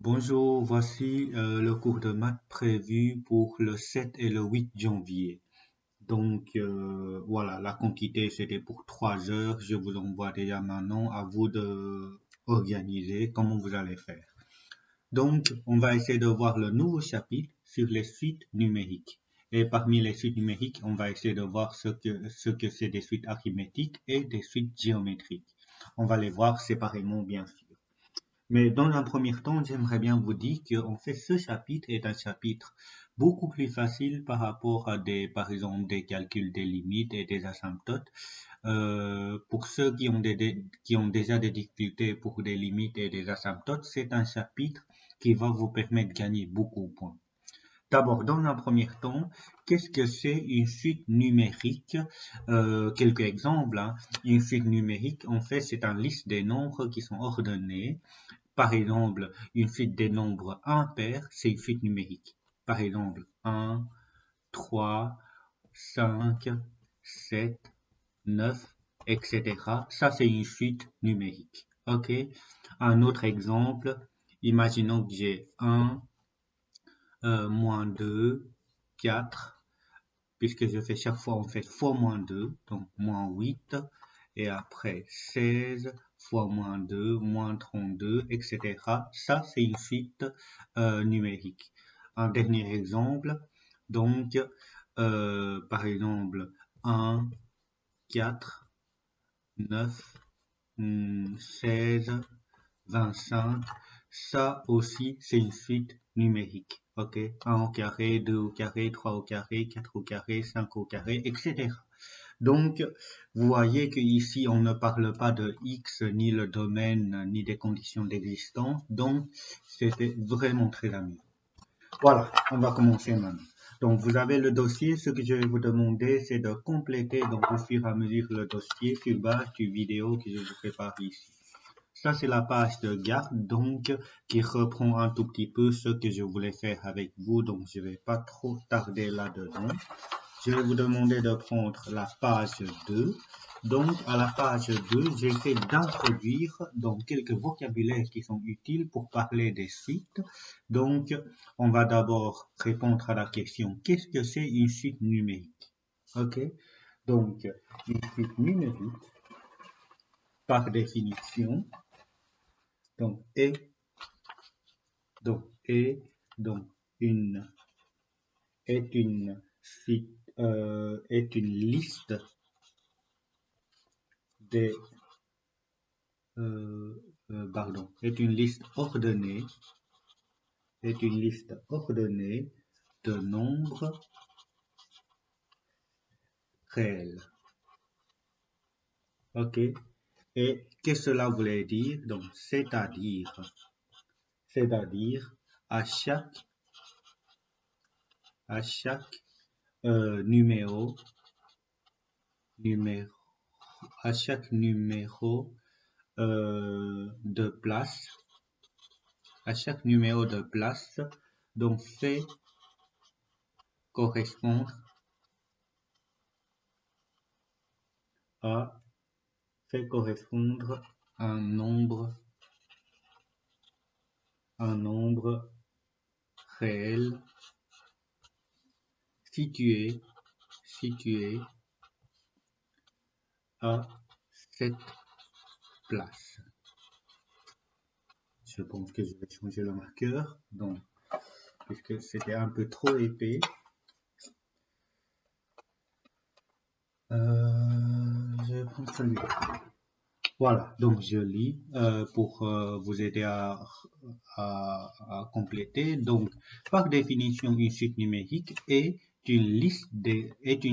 Bonjour, voici le cours de maths prévu pour le 7 et le 8 janvier. Voilà, la quantité c'était pour 3 heures. Je vous envoie déjà maintenant à vous de organiser comment vous allez faire. Donc, on va essayer de voir le nouveau chapitre sur les suites numériques. Et parmi les suites numériques, on va essayer de voir ce que c'est des suites arithmétiques et des suites géométriques. On va les voir séparément, bien sûr. Mais dans un premier temps, j'aimerais bien vous dire qu'en fait, ce chapitre est un chapitre beaucoup plus facile par rapport à par exemple, des calculs des limites et des asymptotes. Pour ceux qui ont déjà des difficultés pour des limites et des asymptotes, c'est un chapitre qui va vous permettre de gagner beaucoup de points. D'abord, dans un premier temps, qu'est-ce que c'est une suite numérique? Quelques exemples, hein. Une suite numérique, en fait, c'est une liste des nombres qui sont ordonnés. Par exemple, une suite des nombres impairs, c'est une suite numérique. Par exemple, 1, 3, 5, 7, 9, etc. Ça, c'est une suite numérique. OK? Un autre exemple, imaginons que j'ai 1, moins 2, 4, puisque je fais chaque fois, en fait, fois moins 2, donc moins 8, et après 16 fois moins 2, moins 32, etc. Ça, c'est une suite numérique. Un dernier exemple, donc, par exemple, 1, 4, 9, 16, 25, ça aussi, c'est une suite numérique. OK? 1 au carré, 2 au carré, 3 au carré, 4 au carré, 5 au carré, etc. Donc, vous voyez qu'ici, on ne parle pas de X, ni le domaine, ni des conditions d'existence. Donc, c'était vraiment très amusant. Voilà, on va commencer maintenant. Donc, vous avez le dossier. Ce que je vais vous demander, c'est de compléter, donc, au fur et à mesure, le dossier sur base du vidéo que je vous prépare ici. Ça, c'est la page de garde, donc, qui reprend un tout petit peu ce que je voulais faire avec vous. Donc, je ne vais pas trop tarder là-dedans. Je vais vous demander de prendre la page 2. Donc, à la page 2, j'essaie d'introduire donc quelques vocabulaires qui sont utiles pour parler des suites. Donc, on va d'abord répondre à la question, qu'est-ce que c'est une suite numérique? OK? Donc, une suite numérique, par définition, donc, donc, est, donc, une, est une suite, est une liste des est une liste ordonnée, de nombres réels. OK? Et qu'est-ce que cela voulait dire? Donc, c'est-à-dire, à chaque, à chaque numéro, à chaque numéro de place, donc fait correspondre à un nombre réel situé à cette place. Je pense que je vais changer le marqueur, donc, puisque c'était un peu trop épais. Je vais prendre celui-là. Voilà, donc je lis pour vous aider à compléter. Donc, par définition, une suite numérique est une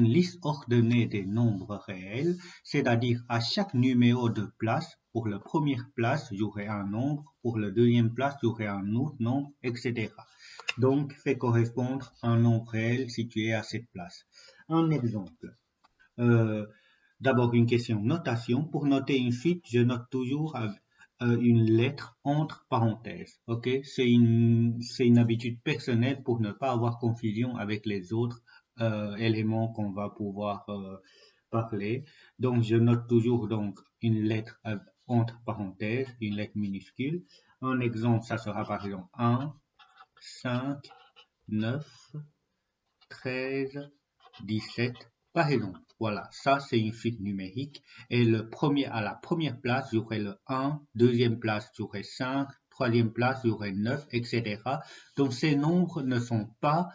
liste ordonnée des nombres réels, c'est-à-dire à chaque numéro de place, pour la première place, j'aurai un nombre, pour la deuxième place, j'aurai un autre nombre, etc. Donc, fait correspondre un nombre réel situé à cette place. Un exemple. D'abord, une question notation. Pour noter une suite, je note toujours une lettre entre parenthèses. OK? C'est une habitude personnelle pour ne pas avoir confusion avec les autres éléments qu'on va pouvoir parler. Donc, je note toujours donc une lettre entre parenthèses, une lettre minuscule. Un exemple, ça sera par exemple 1, 5, 9, 13, 17, par exemple. Voilà, ça c'est une suite numérique. Et à la première place, j'aurai le 1, deuxième place, j'aurai 5, troisième place, j'aurai 9, etc. Donc ces nombres ne sont pas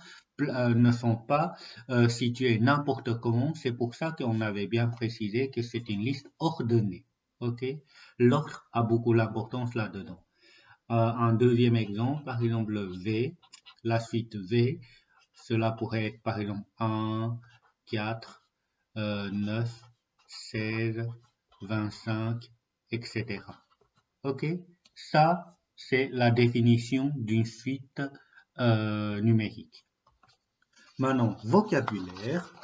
situés n'importe comment. C'est pour ça qu'on avait bien précisé que c'est une liste ordonnée. Ok, l'ordre a beaucoup d'importance là-dedans. Un deuxième exemple, par exemple le V, la suite V, cela pourrait être par exemple 1, 4, 9, 16, 25, etc. Ok, ça c'est la définition d'une suite numérique. Maintenant, vocabulaire.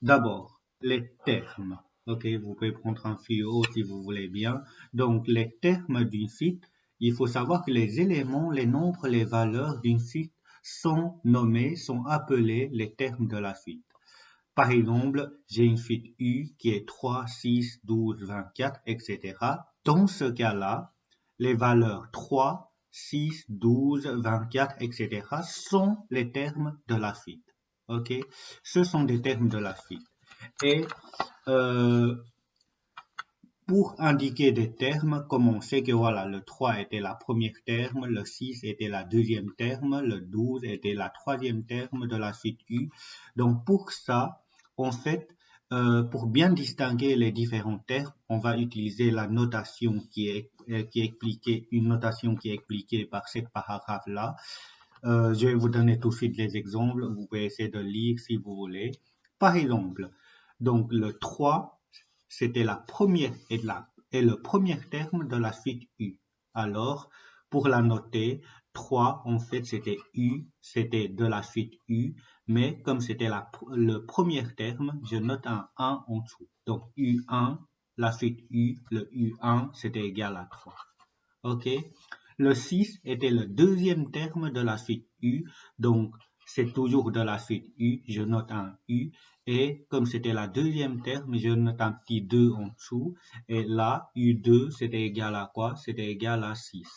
D'abord, les termes. Ok, vous pouvez prendre un fluo si vous voulez bien. Donc, les termes d'une suite, il faut savoir que les éléments, les nombres, les valeurs d'une suite sont nommés, sont appelés les termes de la suite. Par exemple, j'ai une suite U qui est 3, 6, 12, 24, etc. Dans ce cas-là, les valeurs 3, 6, 12, 24, etc. sont les termes de la suite. Ok, ce sont des termes de la suite. Et pour indiquer des termes, comme on sait que voilà, le 3 était la première terme, le 6 était la deuxième terme, le 12 était la troisième terme de la suite U. Donc pour ça, en fait, pour bien distinguer les différents termes, on va utiliser la notation qui est expliquée, une notation qui est expliquée par cette paragraphe-là. Je vais vous donner tout de suite les exemples. Vous pouvez essayer de lire si vous voulez. Par exemple, donc le 3, c'était la première et le premier terme de la suite U. Alors, pour la noter, 3, en fait, c'était U, c'était de la suite U, mais comme c'était le premier terme, je note un 1 en dessous. Donc, U1, la suite U, le U1, c'était égal à 3. OK? Le 6 était le deuxième terme de la suite U, donc c'est toujours de la suite U, je note un U, et comme c'était la deuxième terme, je note un petit 2 en dessous, et là, U2, c'était égal à quoi? C'était égal à 6.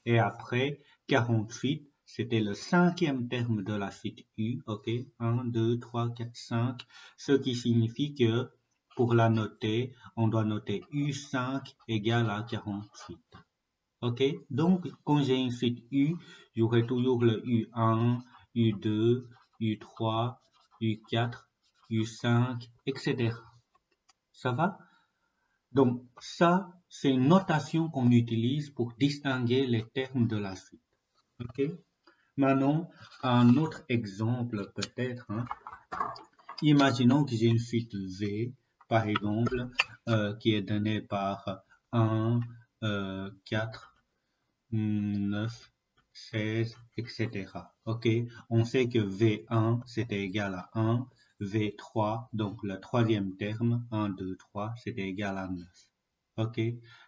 Et après, 48, c'était le cinquième terme de la suite U, ok? 1, 2, 3, 4, 5, ce qui signifie que pour la noter, on doit noter U5 égale à 48. Ok, donc quand j'ai une suite U, j'aurai toujours le U1, U2, U3, U4, U5, etc. Ça va? Donc ça, c'est une notation qu'on utilise pour distinguer les termes de la suite. Ok? Maintenant, un autre exemple peut-être. Hein. Imaginons que j'ai une suite V, par exemple, qui est donnée par 1, 4, 9, 16, etc. Ok, on sait que V1 c'était égal à 1, V3, donc le troisième terme, 1, 2, 3, c'était égal à 9. Ok,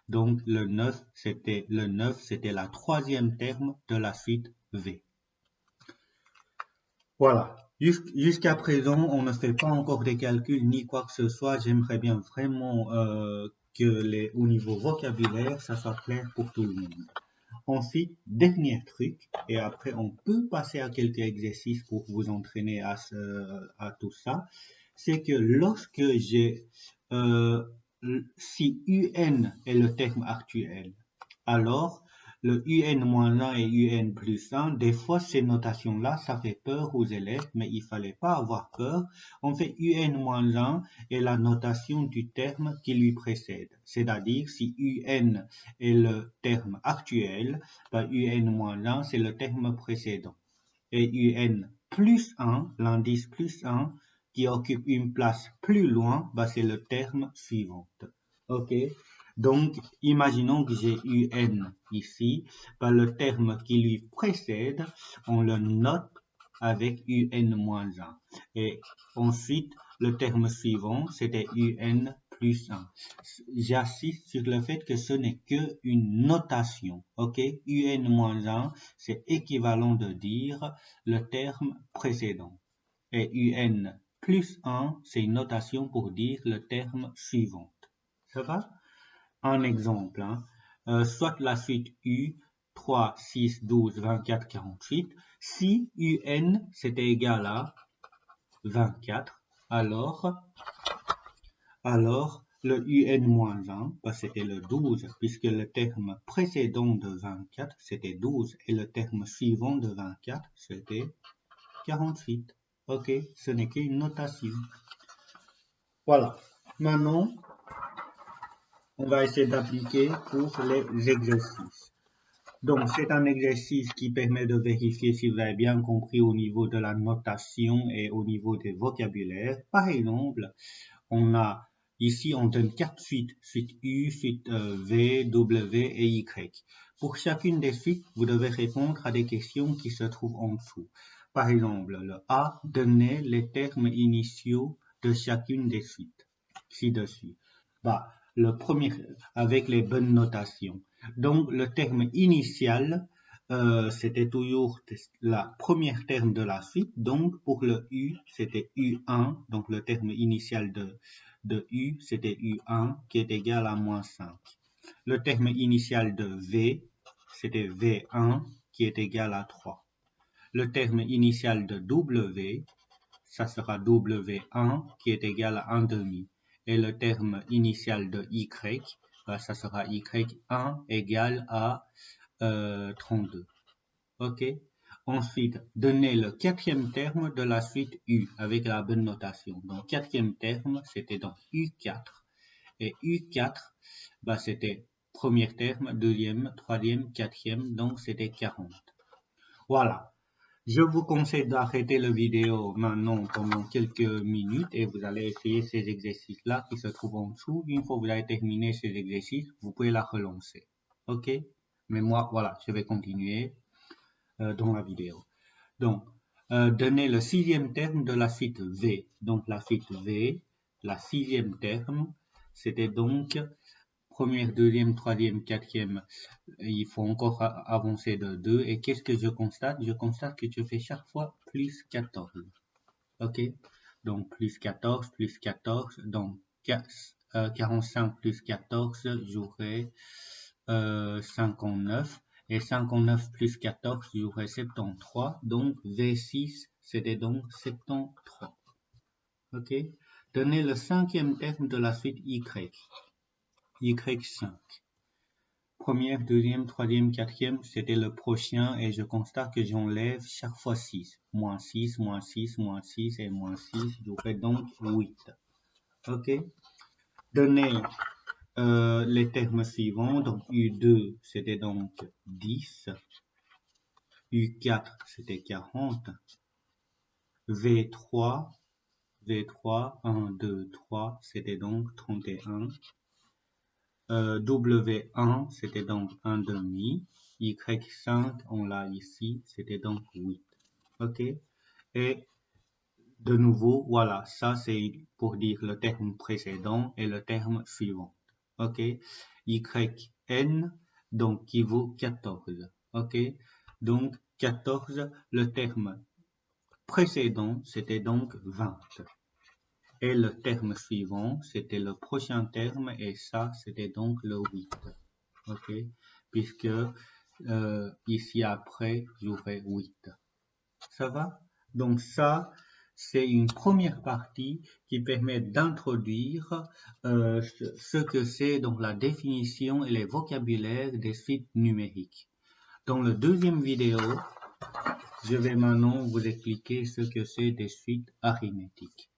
donc le 9 c'était la troisième terme de la suite V. Voilà. Jusqu'à présent, on ne fait pas encore des calculs ni quoi que ce soit. J'aimerais bien vraiment que au niveau vocabulaire, ça soit clair pour tout le monde. Ensuite, dernier truc, et après on peut passer à quelques exercices pour vous entraîner à tout ça, c'est que lorsque si UN est le terme actuel, alors le UN-1 et UN plus 1, des fois ces notations-là, ça fait peur aux élèves, mais il fallait pas avoir peur. On fait UN-1 est la notation du terme qui lui précède. C'est-à-dire, si UN est le terme actuel, ben UN-1 c'est le terme précédent. Et UN plus 1, l'indice plus 1, qui occupe une place plus loin, ben c'est le terme suivant. OK? Donc, imaginons que j'ai UN ici, ben le terme qui lui précède, on le note avec UN-1. Et ensuite, le terme suivant, c'était UN plus 1. J'insiste sur le fait que ce n'est qu'une notation. OK? UN-1, c'est équivalent de dire le terme précédent. Et UN plus 1, c'est une notation pour dire le terme suivant. Ça va? Un exemple. Hein. soit la suite U, 3, 6, 12, 24, 48. Si UN c'était égal à 24, alors le UN-1, bah, c'était le 12, puisque le terme précédent de 24, c'était 12, et le terme suivant de 24, c'était 48. Ok, ce n'est qu'une notation. Voilà. Maintenant, on va essayer d'appliquer pour les exercices. Donc, c'est un exercice qui permet de vérifier si vous avez bien compris au niveau de la notation et au niveau des vocabulaires. Par exemple, ici, on donne 4 suites, suite U, suite V, W et Y. Pour chacune des suites, vous devez répondre à des questions qui se trouvent en dessous. Par exemple, le A, donnez les termes initiaux de chacune des suites ci-dessus. Bah, le premier, avec les bonnes notations. Donc, le terme initial, c'était toujours la première terme de la suite. Donc, pour le U, c'était U1. Donc, le terme initial de U, c'était U1 qui est égal à moins 5. Le terme initial de V, c'était V1 qui est égal à 3. Le terme initial de W, ça sera W1 qui est égal à 1,5. Et le terme initial de Y, ça sera Y1 égal à 32. Ok. Ensuite, donnez le quatrième terme de la suite U avec la bonne notation. Donc, quatrième terme, c'était donc U4. Et U4, bah, c'était premier terme, deuxième, troisième, quatrième, donc c'était 40. Voilà. Je vous conseille d'arrêter la vidéo maintenant pendant quelques minutes et vous allez essayer ces exercices-là qui se trouvent en dessous. Une fois que vous avez terminé ces exercices, vous pouvez la relancer. Ok? Mais moi, voilà, je vais continuer dans la vidéo. Donc, donnez le sixième terme de la suite V. Donc, la suite V, la sixième terme, c'était donc première, deuxième, troisième, quatrième. Il faut encore avancer de 2. Et qu'est-ce que je constate? Je constate que je fais chaque fois plus 14. Ok? Donc, plus 14, plus 14. Donc, 45 plus 14, j'aurai 59. Et 59 plus 14, j'aurai 73. Donc, V6, c'était donc 73. Ok? Donnez le cinquième terme de la suite Y. Y5. Première, deuxième, troisième, quatrième, c'était le prochain et je constate que j'enlève chaque fois 6. Moins 6, moins 6, moins 6 et moins 6, j'aurai donc 8. Ok? Donnez les termes suivants. Donc U2, c'était donc 10. U4, c'était 40. V3, 1, 2, 3, c'était donc 31. W1, c'était donc 1,5. Y5, on l'a ici, c'était donc 8. Ok? Et de nouveau, voilà, ça c'est pour dire le terme précédent et le terme suivant. Ok? YN, donc qui vaut 14. Ok? Donc 14, le terme précédent, c'était donc 20. Et le terme suivant, c'était le prochain terme, et ça, c'était donc le 8. Ok? Puisque ici après, j'aurai 8. Ça va? Donc ça, c'est une première partie qui permet d'introduire ce que c'est donc la définition et les vocabulaires des suites numériques. Dans la deuxième vidéo, je vais maintenant vous expliquer ce que c'est des suites arithmétiques.